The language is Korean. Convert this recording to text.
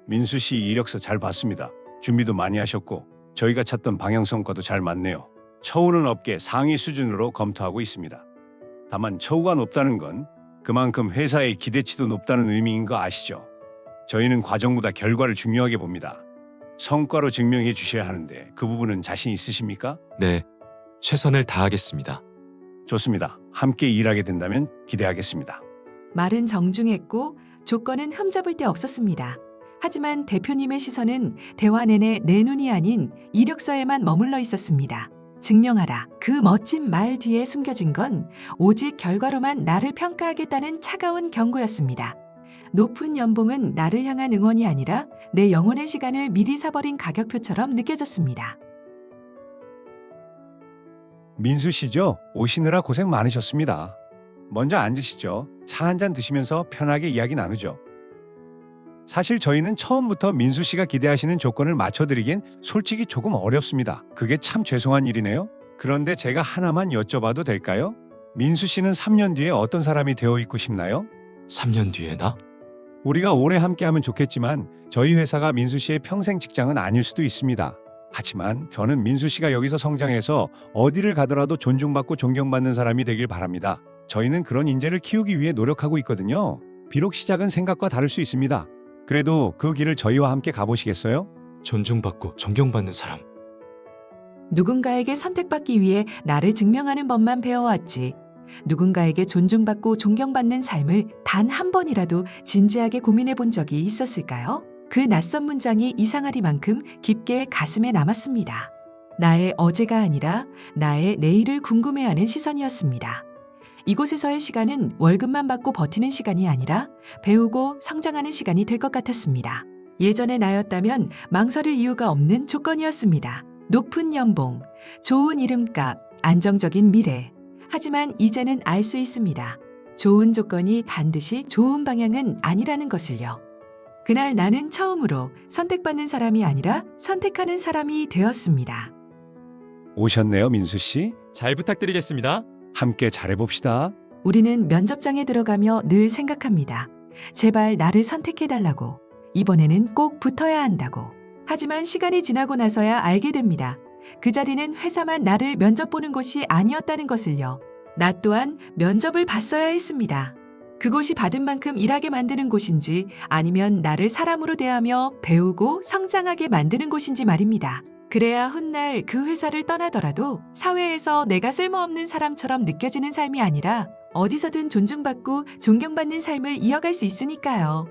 민수 씨 이력서 잘 봤습니다. 준비도 많이 하셨고 저희가 찾던 방향성과도 잘 맞네요. 처우는 업계 상위 수준으로 검토하고 있습니다. 다만 처우가 높다는 건 그만큼 회사의 기대치도 높다는 의미인 거 아시죠? 저희는 과정보다 결과를 중요하게 봅니다. 성과로 증명해 주셔야 하는데 그 부분은 자신 있으십니까? 네, 최선을 다하겠습니다. 좋습니다. 함께 일하게 된다면 기대하겠습니다. 말은 정중했고 조건은 흠잡을 데 없었습니다. 하지만 대표님의 시선은 대화 내내 내 눈이 아닌 이력서에만 머물러 있었습니다. 증명하라. 그 멋진 말 뒤에 숨겨진 건 오직 결과로만 나를 평가하겠다는 차가운 경고였습니다. 높은 연봉은 나를 향한 응원이 아니라 내 영혼의 시간을 미리 사버린 가격표처럼 느껴졌습니다. 민수 씨죠? 오시느라 고생 많으셨습니다. 먼저 앉으시죠. 차 한잔 드시면서 편하게 이야기 나누죠. 사실 저희는 처음부터 민수 씨가 기대하시는 조건을 맞춰드리긴 솔직히 조금 어렵습니다. 그게 참 죄송한 일이네요. 그런데 제가 하나만 여쭤봐도 될까요? 민수 씨는 3년 뒤에 어떤 사람이 되어 있고 싶나요? 3년 뒤에 나? 우리가 오래 함께하면 좋겠지만 저희 회사가 민수 씨의 평생 직장은 아닐 수도 있습니다. 하지만 저는 민수 씨가 여기서 성장해서 어디를 가더라도 존중받고 존경받는 사람이 되길 바랍니다. 저희는 그런 인재를 키우기 위해 노력하고 있거든요. 비록 시작은 생각과 다를 수 있습니다. 그래도 그 길을 저희와 함께 가보시겠어요? 존중받고 존경받는 사람. 누군가에게 선택받기 위해 나를 증명하는 법만 배워왔지. 누군가에게 존중받고 존경받는 삶을 단 한 번이라도 진지하게 고민해 본 적이 있었을까요? 그 낯선 문장이 이상하리만큼 깊게 가슴에 남았습니다. 나의 어제가 아니라 나의 내일을 궁금해하는 시선이었습니다. 이곳에서의 시간은 월급만 받고 버티는 시간이 아니라 배우고 성장하는 시간이 될 것 같았습니다. 예전의 나였다면 망설일 이유가 없는 조건이었습니다. 높은 연봉, 좋은 이름값, 안정적인 미래. 하지만 이제는 알 수 있습니다. 좋은 조건이 반드시 좋은 방향은 아니라는 것을요. 그날 나는 처음으로 선택받는 사람이 아니라 선택하는 사람이 되었습니다. 오셨네요, 민수 씨. 잘 부탁드리겠습니다. 함께 잘해봅시다. 우리는 면접장에 들어가며 늘 생각합니다. 제발 나를 선택해달라고. 이번에는 꼭 붙어야 한다고. 하지만 시간이 지나고 나서야 알게 됩니다. 그 자리는 회사만 나를 면접 보는 곳이 아니었다는 것을요. 나 또한 면접을 봤어야 했습니다. 그곳이 받은 만큼 일하게 만드는 곳인지 아니면 나를 사람으로 대하며 배우고 성장하게 만드는 곳인지 말입니다. 그래야 훗날 그 회사를 떠나더라도 사회에서 내가 쓸모없는 사람처럼 느껴지는 삶이 아니라 어디서든 존중받고 존경받는 삶을 이어갈 수 있으니까요.